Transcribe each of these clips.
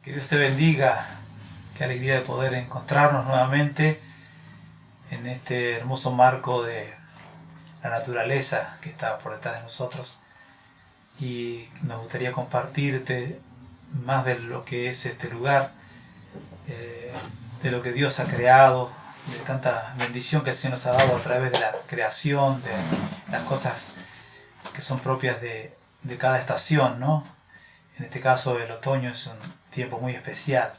Que Dios te bendiga. Qué alegría de poder encontrarnos nuevamente en este hermoso marco de la naturaleza que está por detrás de nosotros. Y me gustaría compartirte más de lo que es este lugar, de lo que Dios ha creado, de tanta bendición que el Señor nos ha dado a través de la creación, de las cosas que son propias de cada estación, ¿no? En este caso el otoño es un tiempo muy especial.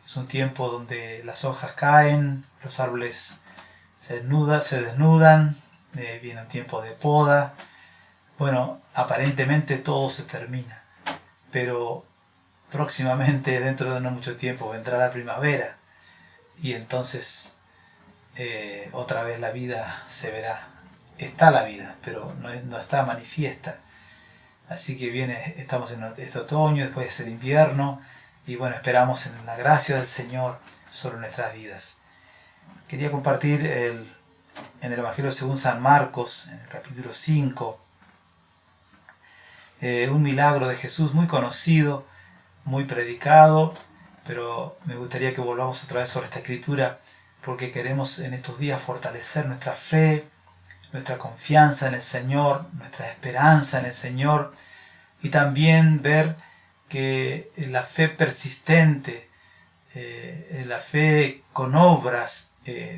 Es un tiempo donde las hojas caen, los árboles se desnudan, viene un tiempo de poda. Bueno, aparentemente todo se termina, pero próximamente, dentro de no mucho tiempo, vendrá la primavera y entonces otra vez la vida se verá. Está la vida, pero no está manifiesta. Así que estamos en este otoño, después es el invierno, y bueno, esperamos en la gracia del Señor sobre nuestras vidas. Quería compartir en el Evangelio según San Marcos, en el capítulo 5, un milagro de Jesús muy conocido, muy predicado, pero me gustaría que volvamos otra vez sobre esta escritura, porque queremos en estos días fortalecer nuestra fe, nuestra confianza en el Señor, nuestra esperanza en el Señor, y también ver que la fe persistente, la fe con obras,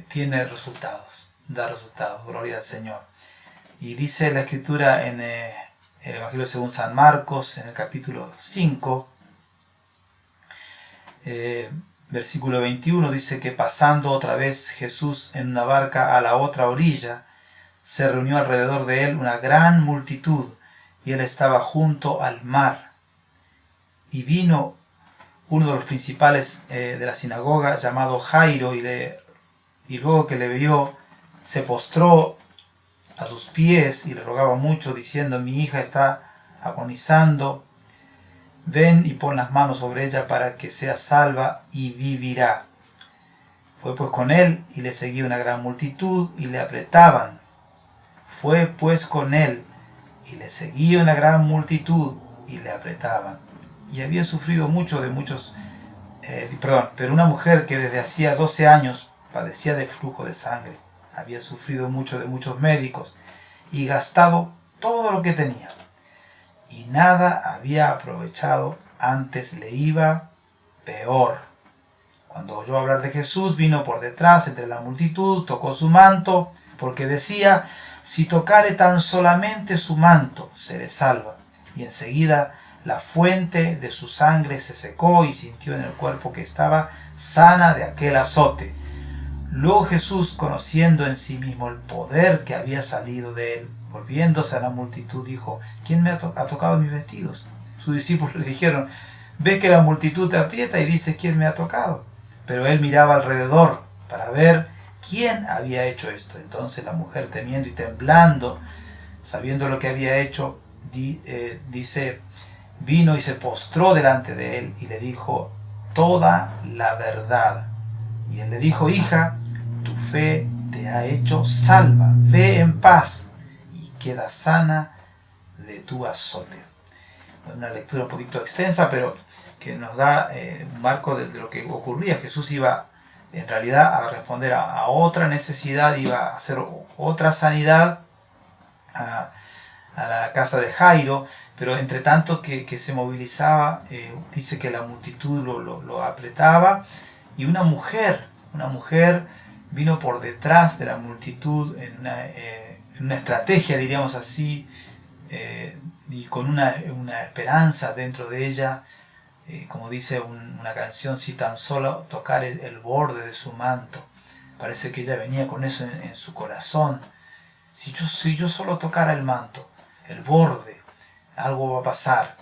tiene resultados, da resultados, gloria al Señor. Y dice la Escritura en el Evangelio según San Marcos, en el capítulo 5, versículo 21, dice que pasando otra vez Jesús en una barca a la otra orilla, se reunió alrededor de él una gran multitud, y él estaba junto al mar. Y vino uno de los principales de la sinagoga, llamado Jairo, y luego que le vio, se postró a sus pies y le rogaba mucho, diciendo: mi hija está agonizando, ven y pon las manos sobre ella para que sea salva y vivirá. Fue pues con él, y le seguía una gran multitud, y le apretaban. Fue pues con él, y le seguía una gran multitud, y le apretaban. Y había sufrido mucho de muchos, pero una mujer que desde hacía 12 años padecía de flujo de sangre, había sufrido mucho de muchos médicos, y gastado todo lo que tenía, y nada había aprovechado, antes le iba peor. Cuando oyó hablar de Jesús, vino por detrás entre la multitud, tocó su manto, porque decía: si tocare tan solamente su manto, seré salva. Y enseguida la fuente de su sangre se secó, y sintió en el cuerpo que estaba sana de aquel azote. Luego Jesús, conociendo en sí mismo el poder que había salido de él, volviéndose a la multitud, dijo: ¿quién me ha tocado mis vestidos? Sus discípulos le dijeron: ves que la multitud te aprieta y dices: ¿quién me ha tocado? Pero él miraba alrededor para ver quién había hecho esto. Entonces la mujer, temiendo y temblando, sabiendo lo que había hecho, dice, vino y se postró delante de él y le dijo toda la verdad. Y él le dijo: hija, tu fe te ha hecho salva, ve en paz y queda sana de tu azote. Una lectura un poquito extensa, pero que nos da un marco de lo que ocurría. Jesús iba en realidad a responder a otra necesidad, iba a hacer otra sanidad a la casa de Jairo, pero entre tanto que se movilizaba, dice que la multitud lo apretaba, y una mujer vino por detrás de la multitud en una estrategia, diríamos así, y con una esperanza dentro de ella, como dice una canción: si tan solo tocar el borde de su manto. Parece que ella venía con eso en su corazón. Si yo solo tocara el manto, el borde, algo va a pasar.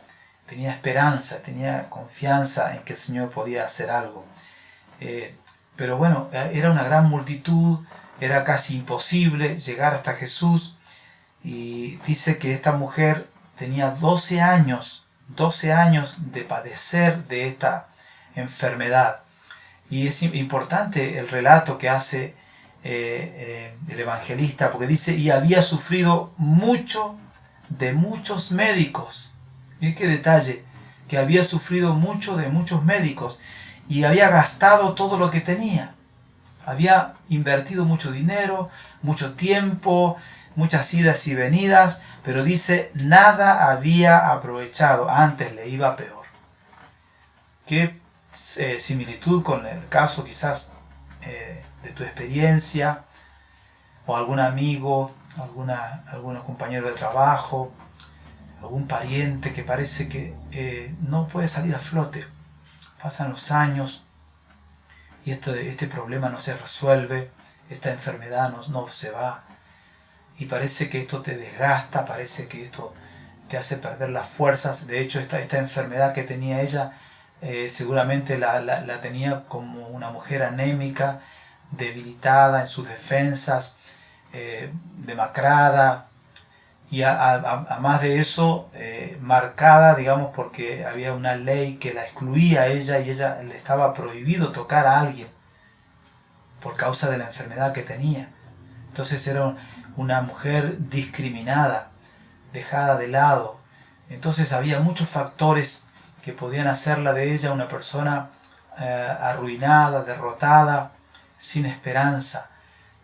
Tenía esperanza, tenía confianza en que el Señor podía hacer algo. Pero bueno, era una gran multitud, era casi imposible llegar hasta Jesús. Y dice que esta mujer tenía 12 años de padecer de esta enfermedad. Y es importante el relato que hace el evangelista, porque dice: y había sufrido mucho de muchos médicos. Miren qué detalle, que había sufrido mucho de muchos médicos y había gastado todo lo que tenía. Había invertido mucho dinero, mucho tiempo, muchas idas y venidas, pero dice, nada había aprovechado, antes le iba peor. Qué similitud con el caso quizás de tu experiencia, o algún amigo, algún compañero de trabajo, algún pariente que parece que no puede salir a flote. Pasan los años y este problema no se resuelve, esta enfermedad no se va, y parece que esto te desgasta, parece que esto te hace perder las fuerzas. De hecho, esta enfermedad que tenía ella, seguramente la tenía como una mujer anémica, debilitada en sus defensas, demacrada, y a más de eso, marcada, digamos, porque había una ley que la excluía a ella y ella le estaba prohibido tocar a alguien por causa de la enfermedad que tenía. Entonces era una mujer discriminada, dejada de lado. Entonces había muchos factores que podían hacerla de ella una persona arruinada, derrotada, sin esperanza.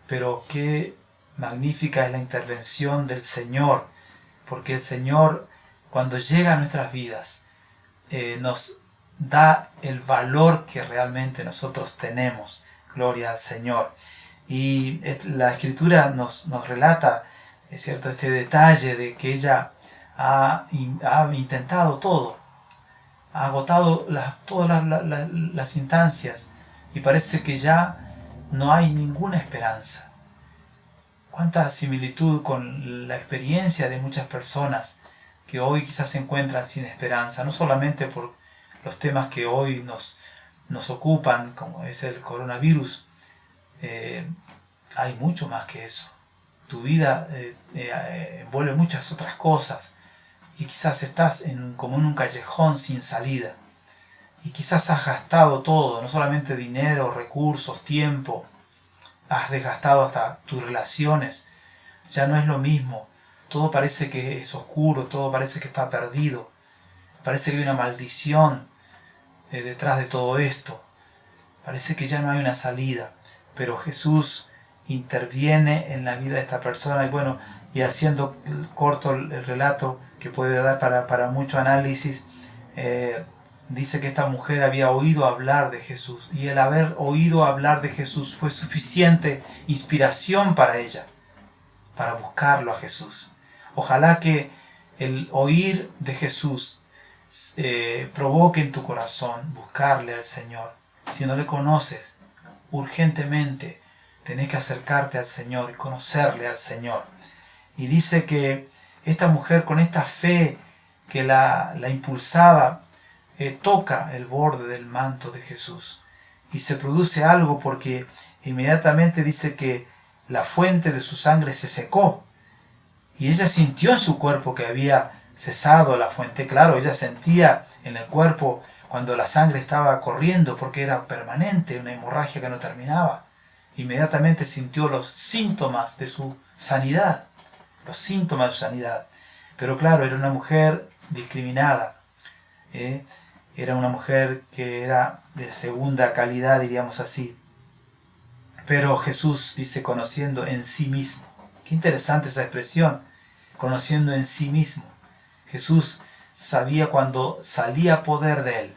Pero qué magnífica es la intervención del Señor, porque el Señor, cuando llega a nuestras vidas, nos da el valor que realmente nosotros tenemos. Gloria al Señor. Y la Escritura nos relata, es cierto, este detalle de que ella ha intentado todo, ha agotado todas las instancias, y parece que ya no hay ninguna esperanza. Cuánta similitud con la experiencia de muchas personas que hoy quizás se encuentran sin esperanza, no solamente por los temas que hoy nos ocupan, como es el coronavirus. Hay mucho más que eso. Tu vida envuelve muchas otras cosas, y quizás estás como en un callejón sin salida, y quizás has gastado todo, no solamente dinero, recursos, tiempo, has desgastado hasta tus relaciones. Ya no es lo mismo, todo parece que es oscuro, todo parece que está perdido, parece que hay una maldición detrás de todo esto, parece que ya no hay una salida. Pero Jesús interviene en la vida de esta persona, y bueno, y haciendo corto el relato que puede dar para mucho análisis, dice que esta mujer había oído hablar de Jesús, y el haber oído hablar de Jesús fue suficiente inspiración para ella, para buscarlo a Jesús. Ojalá que el oír de Jesús provoque en tu corazón buscarle al Señor. Si no le conoces, urgentemente tenés que acercarte al Señor y conocerle al Señor. Y dice que esta mujer, con esta fe que la impulsaba, toca el borde del manto de Jesús, y se produce algo, porque inmediatamente dice que la fuente de su sangre se secó, y ella sintió en su cuerpo que había cesado la fuente. Claro, ella sentía en el cuerpo cuando la sangre estaba corriendo, porque era permanente, una hemorragia que no terminaba. Inmediatamente sintió los síntomas de su sanidad, los síntomas de su sanidad. Pero claro, era una mujer discriminada, era una mujer que era de segunda calidad, diríamos así. Pero Jesús dice, conociendo en sí mismo. Qué interesante esa expresión, conociendo en sí mismo. Jesús sabía cuando salía poder de él.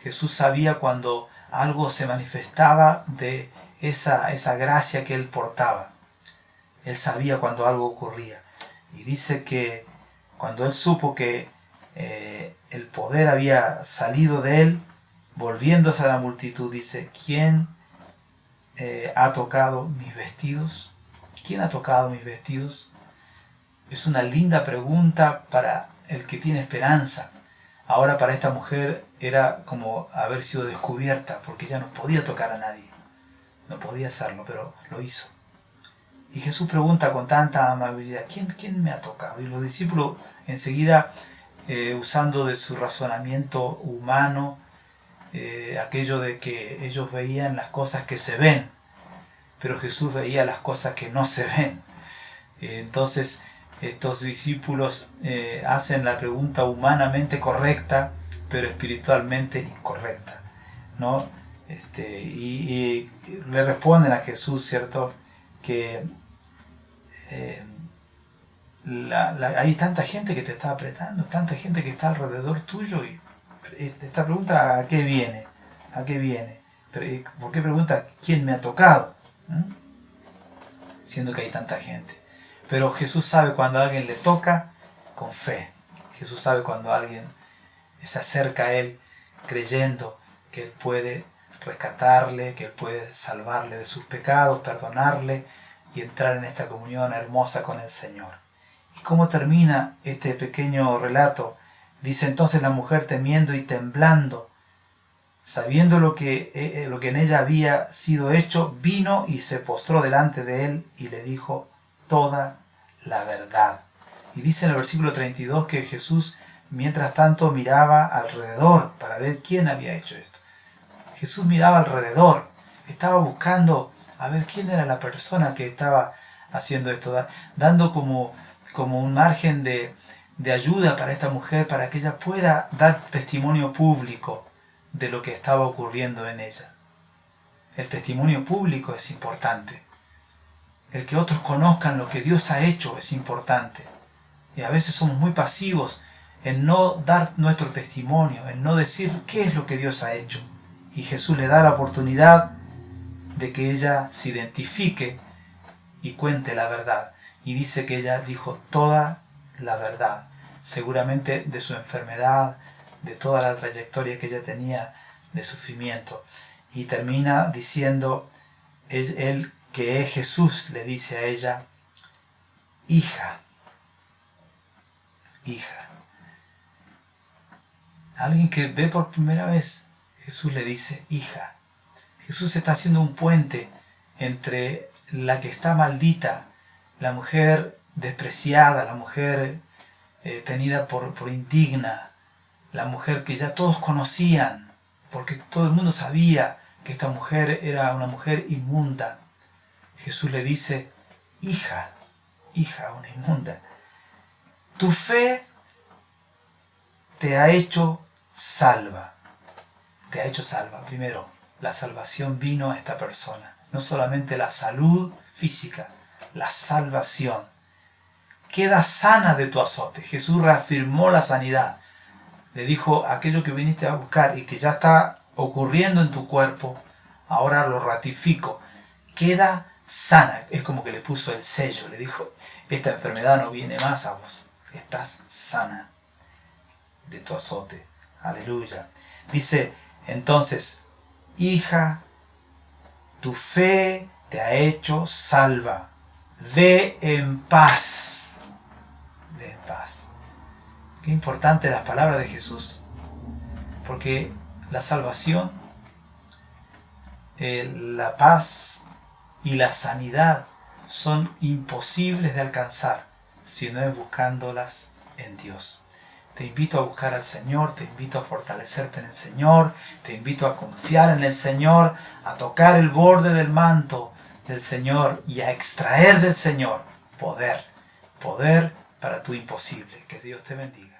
Jesús sabía cuando algo se manifestaba de esa gracia que él portaba. Él sabía cuando algo ocurría. Y dice que cuando él supo que el poder había salido de él, volviéndose a la multitud, dice, ¿quién ha tocado mis vestidos? ¿Quién ha tocado mis vestidos? Es una linda pregunta para el que tiene esperanza. Ahora para esta mujer era como haber sido descubierta, porque ella no podía tocar a nadie. No podía hacerlo, pero lo hizo. Y Jesús pregunta con tanta amabilidad, ¿quién me ha tocado? Y los discípulos enseguida, usando de su razonamiento humano, aquello de que ellos veían las cosas que se ven, pero Jesús veía las cosas que no se ven. Entonces estos discípulos hacen la pregunta humanamente correcta, pero espiritualmente incorrecta, ¿no? Y le responden a Jesús, ¿cierto? Que hay tanta gente que te está apretando, tanta gente que está alrededor tuyo, y esta pregunta, ¿a qué viene? ¿A qué viene? ¿Por qué pregunta quién me ha tocado? Siendo que hay tanta gente. Pero Jesús sabe cuando a alguien le toca con fe. Jesús sabe cuando alguien se acerca a Él creyendo que Él puede rescatarle, que Él puede salvarle de sus pecados, perdonarle y entrar en esta comunión hermosa con el Señor. ¿Y cómo termina este pequeño relato? Dice: entonces la mujer, temiendo y temblando, sabiendo lo que en ella había sido hecho, vino y se postró delante de Él y le dijo toda la verdad. Y dice en el versículo 32 que Jesús, mientras tanto, miraba alrededor para ver quién había hecho esto. Jesús miraba alrededor, estaba buscando a ver quién era la persona que estaba haciendo esto, dando como un margen de ayuda para esta mujer, para que ella pueda dar testimonio público de lo que estaba ocurriendo en ella. El testimonio público es importante. El que otros conozcan lo que Dios ha hecho es importante. Y a veces somos muy pasivos en no dar nuestro testimonio, en no decir qué es lo que Dios ha hecho. Y Jesús le da la oportunidad de que ella se identifique y cuente la verdad. Y dice que ella dijo toda la verdad, seguramente de su enfermedad, de toda la trayectoria que ella tenía de sufrimiento. Y termina diciendo, él que es Jesús, le dice a ella, hija, hija. Alguien que ve por primera vez, Jesús le dice, hija. Jesús está haciendo un puente entre la que está maldita, la mujer despreciada, la mujer tenida por indigna, la mujer que ya todos conocían, porque todo el mundo sabía que esta mujer era una mujer inmunda. Jesús le dice, hija, hija, una inmunda, tu fe te ha hecho salva. Te ha hecho salva. Primero, la salvación vino a esta persona. No solamente la salud física, la salvación. Queda sana de tu azote. Jesús reafirmó la sanidad. Le dijo, aquello que viniste a buscar y que ya está ocurriendo en tu cuerpo, ahora lo ratifico. Queda sana. Es como que le puso el sello. Le dijo, esta enfermedad no viene más a vos. Estás sana de tu azote. Aleluya. Dice, entonces, hija, tu fe te ha hecho salva. Ve en paz. Ve en paz. Qué importante las palabras de Jesús. Porque la salvación, la paz y la sanidad son imposibles de alcanzar si no es buscándolas en Dios. Te invito a buscar al Señor, te invito a fortalecerte en el Señor, te invito a confiar en el Señor, a tocar el borde del manto del Señor y a extraer del Señor poder para tu imposible. Que Dios te bendiga.